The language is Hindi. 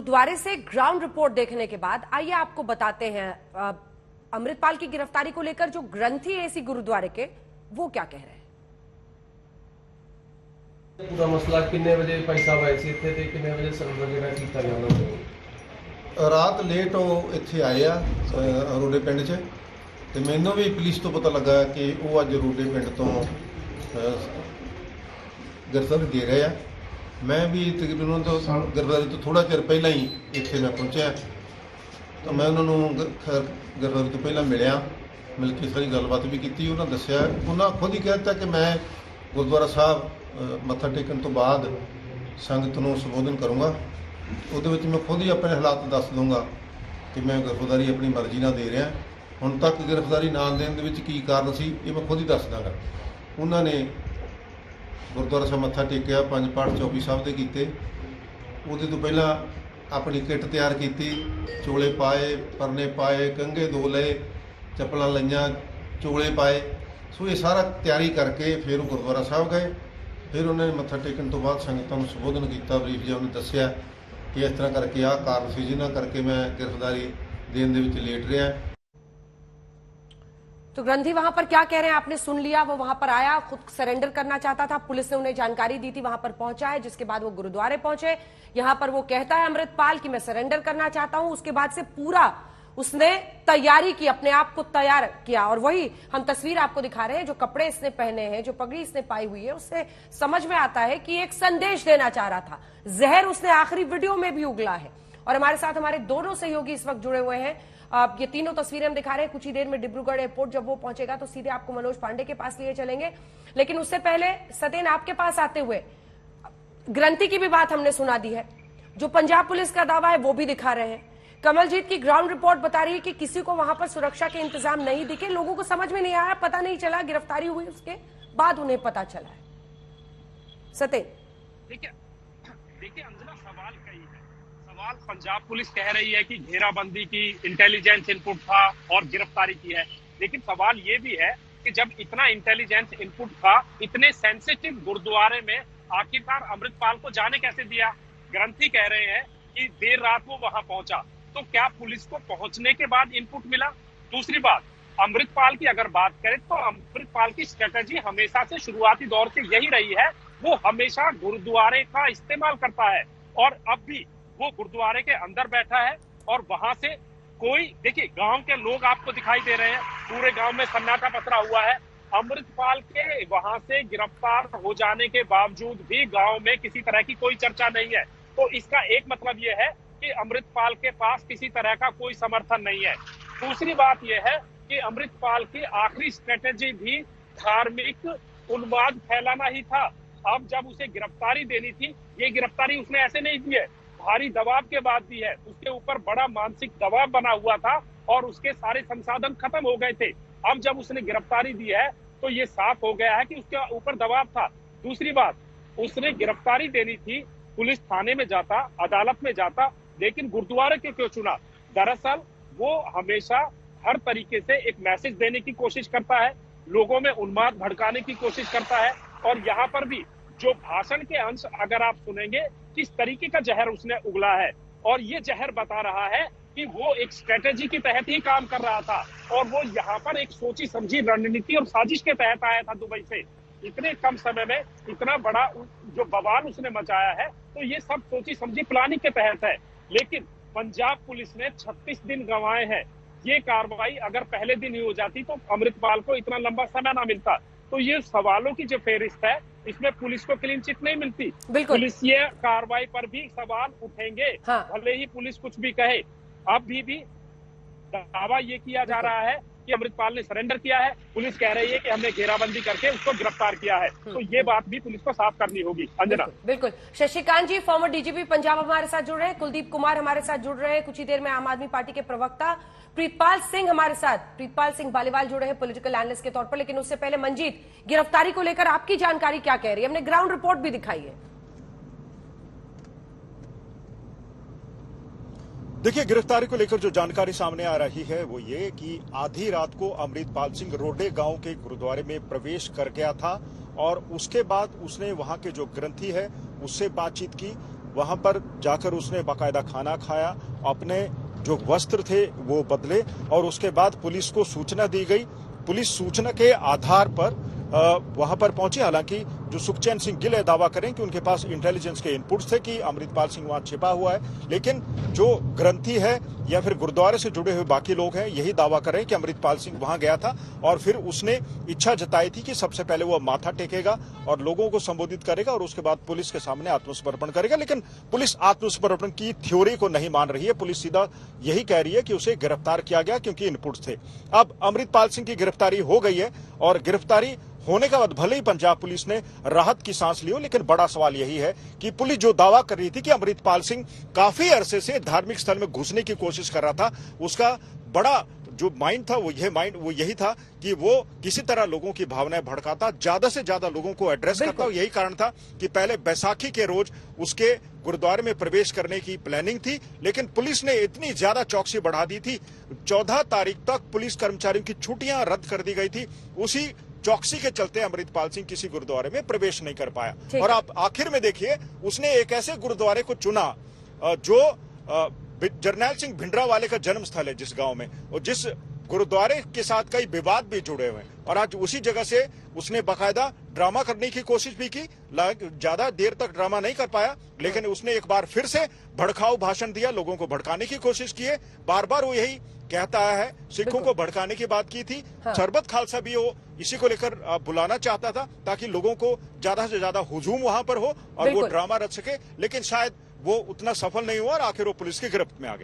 गुरुद्वारे से ग्राउंड रिपोर्ट देखने के बाद आइए आपको बताते हैं अमृतपाल की गिरफ्तारी को लेकर जो ग्रंथी है इसी गुरुद्वारे के, वो क्या कह रहे हैं। पूरा मसला कितने बजे भाई साहब आए थे ते कितने बजे सर्व वगैरह कीता जाना रात लेट ਉਹ ਇੱਥੇ ਆਏ ਆ ਰੋਡੇ ਪਿੰਡ 'ਚ ਤੇ ਮੈਨੂੰ ਵੀ ਪੁਲਿਸ ਤੋਂ ਪਤਾ ਲੱਗਾ ਕਿ ਉਹ ਅੱਜ ਰੋਡੇ ਪਿੰਡ ਤੋਂ ਗ੍ਰਿਫਤਾਰੀ ਦੇ ਰਹੇ ਆ। ਮੈਂ ਵੀ ਤਕਰੀਬਨ ਉਹਨਾਂ ਤੋਂ ਗ੍ਰਿਫਤਾਰੀ ਤੋਂ ਥੋੜਾ ਚਿਰ ਪਹਿਲਾਂ ਹੀ ਇੱਥੇ ਮੈਂ ਪਹੁੰਚਿਆ ਤਾਂ ਮੈਂ ਉਹਨਾਂ ਨੂੰ ਗ੍ਰਿਫਤਾਰੀ ਤੋਂ ਪਹਿਲਾਂ ਮਿਲ ਕੇ ਸਾਰੀ ਗੱਲਬਾਤ ਵੀ ਕੀਤੀ। ਉਹਨਾਂ ਦੱਸਿਆ, ਉਹਨਾਂ ਖੁਦ ਹੀ ਕਹਿ ਦਿੱਤਾ ਕਿ ਮੈਂ ਗੁਰਦੁਆਰਾ ਸਾਹਿਬ ਮੱਥਾ ਟੇਕਣ ਤੋਂ ਬਾਅਦ ਸੰਗਤ ਨੂੰ ਸੰਬੋਧਨ ਕਰੂੰਗਾ। ਉਹਦੇ ਵਿੱਚ ਮੈਂ ਖੁਦ ਹੀ ਆਪਣੇ ਹਾਲਾਤ ਦੱਸ ਦੂੰਗਾ ਕਿ ਮੈਂ ਗ੍ਰਿਫਤਾਰੀ ਆਪਣੀ ਮਰਜ਼ੀ ਨਾਲ ਦੇ ਰਿਹਾ। ਹੁਣ ਤੱਕ ਗ੍ਰਿਫਤਾਰੀ ਨਾ ਦੇਣ ਦੇ ਵਿੱਚ ਕੀ ਕਾਰਨ ਸੀ ਇਹ ਮੈਂ ਖੁਦ ਹੀ ਦੱਸ ਦਾਂਗਾ। ਉਹਨਾਂ ਨੇ ਗੁਰਦੁਆਰਾ ਸਾਹਿਬ ਮੱਥਾ ਟੇਕਿਆ, 5 ਪਾਠ 24 ਸਾਹਿਬ ਦੇ ਕੀਤੇ। ਉਹਦੇ ਤੋਂ ਪਹਿਲਾਂ ਆਪਣੀ ਕਿੱਟ ਤਿਆਰ ਕੀਤੀ, ਚੋਲੇ ਪਾਏ, ਪਰਨੇ ਪਾਏ, ਕੰਘੇ 2 ਲਏ, ਚੱਪਲਾਂ ਲਈਆਂ, ਚੋਲੇ ਪਾਏ। ਸੋ ਇਹ ਸਾਰਾ ਤਿਆਰੀ ਕਰਕੇ ਫਿਰ ਉਹ ਗੁਰਦੁਆਰਾ ਸਾਹਿਬ ਗਏ। ਫਿਰ ਉਹਨਾਂ ਨੇ ਮੱਥਾ ਟੇਕਣ ਤੋਂ ਬਾਅਦ ਸੰਗਤਾਂ ਨੂੰ ਸੰਬੋਧਨ ਕੀਤਾ। ਬਰੀਫ ਜਿਹਾ ਉਹਨੇ ਦੱਸਿਆ कि इस तरह करके आ कारण से जिन्होंने करके मैं गिरफ्तारी देने दे लेट रहा। तो ग्रंथी वहां पर क्या कह रहे हैं आपने सुन लिया। वो वहां पर आया, खुद सरेंडर करना चाहता था, पुलिस ने उन्हें जानकारी दी थी, वहां पर पहुंचा है, जिसके बाद वो गुरुद्वारे पहुंचे। यहां पर वो कहता है अमृतपाल कि मैं सरेंडर करना चाहता हूं। उसके बाद से पूरा उसने तैयारी की, अपने आप को तैयार किया। और वही हम तस्वीर आपको दिखा रहे हैं, जो कपड़े इसने पहने हैं, जो पगड़ी इसने पाई हुई है, उससे समझ में आता है कि एक संदेश देना चाह रहा था। जहर उसने आखिरी वीडियो में भी उगला है। और हमारे साथ हमारे दोनों सहयोगी इस वक्त जुड़े हुए हैं। ये तीनों तस्वीरें हम दिखा रहे हैं। कुछ ही देर में डिब्रूगढ़ एयरपोर्ट जब वो पहुंचेगा तो सीधे आपको मनोज पांडे के पास लिए चलेंगे। लेकिन उससे पहले सतेन आपके पास आते हुए ग्रंथी की भी बात हमने सुना दी है, जो पंजाब पुलिस का दावा है वो भी दिखा रहे हैं। कमलजीत की ग्राउंड रिपोर्ट बता रही है कि किसी को वहां पर सुरक्षा के इंतजाम नहीं दिखे, लोगों को समझ में नहीं आया, पता नहीं चला, गिरफ्तारी हुई उसके बाद उन्हें पता चला है। सतेन देखिए अंजना, सवाल कई है। सवाल पंजाब पुलिस कह रही है कि घेराबंदी की, इंटेलिजेंस इनपुट था और गिरफ्तारी की है। लेकिन सवाल ये भी है कि जब इतना इंटेलिजेंस इनपुट था, इतने सेंसिटिव गुरुद्वारे में आखिरकार अमृतपाल को जाने कैसे दिया। ग्रंथी कह रहे हैं कि देर रात वो वहां पहुंचा, तो क्या पुलिस को पहुंचने के बाद इनपुट मिला। दूसरी बात, अमृतपाल की अगर बात करें तो अमृतपाल की स्ट्रेटजी हमेशा से शुरुआती दौर से यही रही है, वो हमेशा गुरुद्वारे का इस्तेमाल करता है। और अब भी वो गुरुद्वारे के अंदर बैठा है और वहां से कोई, देखिए गांव के लोग आपको दिखाई दे रहे हैं, पूरे गांव में सन्नाटा पसरा हुआ है। अमृतपाल के वहां से गिरफ्तार हो जाने के बावजूद भी गांव में किसी तरह की कोई चर्चा नहीं है। तो इसका एक मतलब यह है कि अमृतपाल के पास किसी तरह का कोई समर्थन नहीं है। दूसरी बात यह है कि अमृतपाल की आखिरी स्ट्रेटेजी भी धार्मिक उन्माद फैलाना ही था। अब जब उसे गिरफ्तारी देनी थी, ये गिरफ्तारी उसने ऐसे नहीं दी है, भारी दबाव के बाद दी है। उसके ऊपर बड़ा मानसिक दबाव बना हुआ था और उसके सारे संसाधन खत्म हो गए थे। अब जब उसने गिरफ्तारी दी है तो ये साफ हो गया है कि उसके ऊपर दबाव था। दूसरी बात, उसने गिरफ्तारी देनी थी, पुलिस थाने में जाता, अदालत में जाता, लेकिन गुरुद्वारे के क्यों चुना। दरअसल वो हमेशा हर तरीके से एक मैसेज देने की कोशिश करता है, लोगों में उन्माद भड़काने की कोशिश करता है। और यहाँ पर भी जो भाषण के अंश अगर आप सुनेंगे, किस तरीके का जहर उसने उगला है, और ये जहर बता रहा है कि वो एक स्ट्रेटेजी के तहत ही काम कर रहा था और वो यहाँ पर एक सोची समझी रणनीति और साजिश के तहत आया था दुबई से। इतने कम समय में इतना बड़ा जो बवाल उसने मचाया है, तो ये सब सोची समझी प्लानिंग के तहत है। लेकिन पंजाब पुलिस ने 36 दिन गंवाए हैं। ये कार्रवाई अगर पहले दिन ही हो जाती तो अमृतपाल को इतना लंबा समय ना मिलता। तो ये सवालों की जो फेहरिस्त है, इसमें पुलिस को क्लीन चिट नहीं मिलती। पुलिस ये कार्रवाई पर भी सवाल उठेंगे। हाँ। भले ही पुलिस कुछ भी कहे, अब भी दावा ये किया जा रहा है कि अमृतपाल ने सरेंडर किया है। पुलिस कह रही है कि हमने घेराबंदी करके उसको गिरफ्तार किया है। तो ये बात भी पुलिस को साफ करनी होगी। अंजना, बिल्कुल। शशिकांत जी, फॉर्मर डीजीपी पंजाब हमारे साथ जुड़ रहे हैं, कुलदीप कुमार हमारे साथ जुड़ रहे हैं, कुछ ही देर में आम आदमी पार्टी के प्रवक्ता प्रीतपाल सिंह हमारे साथ, प्रीतपाल सिंह बालीवाल जुड़े हैं पॉलिटिकल एनालिस्ट के तौर पर। लेकिन उससे पहले मंजीत, गिरफ्तारी को लेकर आपकी जानकारी क्या कह रही है। हमने ग्राउंड रिपोर्ट भी दिखाई है। देखिए, गिरफ्तारी को लेकर जो जानकारी सामने आ रही है वो ये कि आधी रात को अमृतपाल सिंह रोडे गांव के गुरुद्वारे में प्रवेश कर गया था और उसके बाद उसने वहां के जो ग्रंथी है उससे बातचीत की। वहां पर जाकर उसने बाकायदा खाना खाया, अपने जो वस्त्र थे वो बदले और उसके बाद पुलिस को सूचना दी गई। पुलिस सूचना के आधार पर वहां पर पहुंची। हालांकि जो सुखचैन सिंह गिल है दावा करें कि उनके पास इंटेलिजेंस के इनपुट्स थे कि अमृतपाल सिंह वहां छिपा हुआ है, लेकिन जो ग्रंथी है या फिर गुरुद्वारे से जुड़े हुए बाकी लोग हैं यही दावा कर रहे हैं कि अमृतपाल सिंह वहां गया था और फिर उसने इच्छा जताई थी कि सबसे पहले वो माथा टेकेगा और लोगों को संबोधित करेगा और उसके बाद पुलिस के सामने आत्मसमर्पण करेगा। लेकिन पुलिस आत्मसमर्पण की थ्योरी को नहीं मान रही है। पुलिस सीधा यही कह रही है कि उसे गिरफ्तार किया गया क्योंकि इनपुट्स थे। अब अमृतपाल सिंह की गिरफ्तारी हो गई है और गिरफ्तारी होने के बाद भले ही पंजाब पुलिस ने राहत की सांस ली हो, लेकिन बड़ा सवाल यही है कि पुलिस जो दावा कर रही थी कि अमृतपाल सिंह काफी अरसे से धार्मिक स्थल में घुसने की कोशिश कर रहा था, उसका बड़ा जो माइंड था वो यही था कि वो किसी तरह लोगों की भावनाएं भड़काता, ज्यादा से ज्यादा लोगों को एड्रेस करता। यही कारण था कि पहले बैसाखी के रोज उसके गुरुद्वारे में प्रवेश करने की प्लानिंग थी, लेकिन पुलिस ने इतनी ज्यादा चौकसी बढ़ा दी थी। 14 तारीख तक पुलिस कर्मचारियों की छुट्टियां रद्द कर दी गई थी। उसी चौकसी के चलते अमृतपाल सिंह किसी गुरुद्वारे में प्रवेश नहीं कर पाया। और आप आखिर में देखिए उसने एक ऐसे गुरुद्वारे को चुना जो जरनैल सिंह भिंडरावाले का जन्म स्थल है जिस गांव में, और जिस गुरुद्वारे के साथ कई विवाद भी जुड़े हुए हैं। और आज उसी जगह से उसने बाकायदा ड्रामा करने की कोशिश भी की। ज्यादा देर तक ड्रामा नहीं कर पाया, लेकिन उसने एक बार फिर से भड़काऊ भाषण दिया, लोगों को भड़काने की कोशिश की है। बार बार वो यही कहता है, सिखों को भड़काने की बात की थी। सरबत खालसा भी वो इसी को लेकर बुलाना चाहता था ताकि लोगों को ज्यादा से ज्यादा हुजूम वहां पर हो और वो ड्रामा रच सके, लेकिन शायद वो उतना सफल नहीं हुआ और आखिर वो पुलिस की गिरफ्त में आ गया।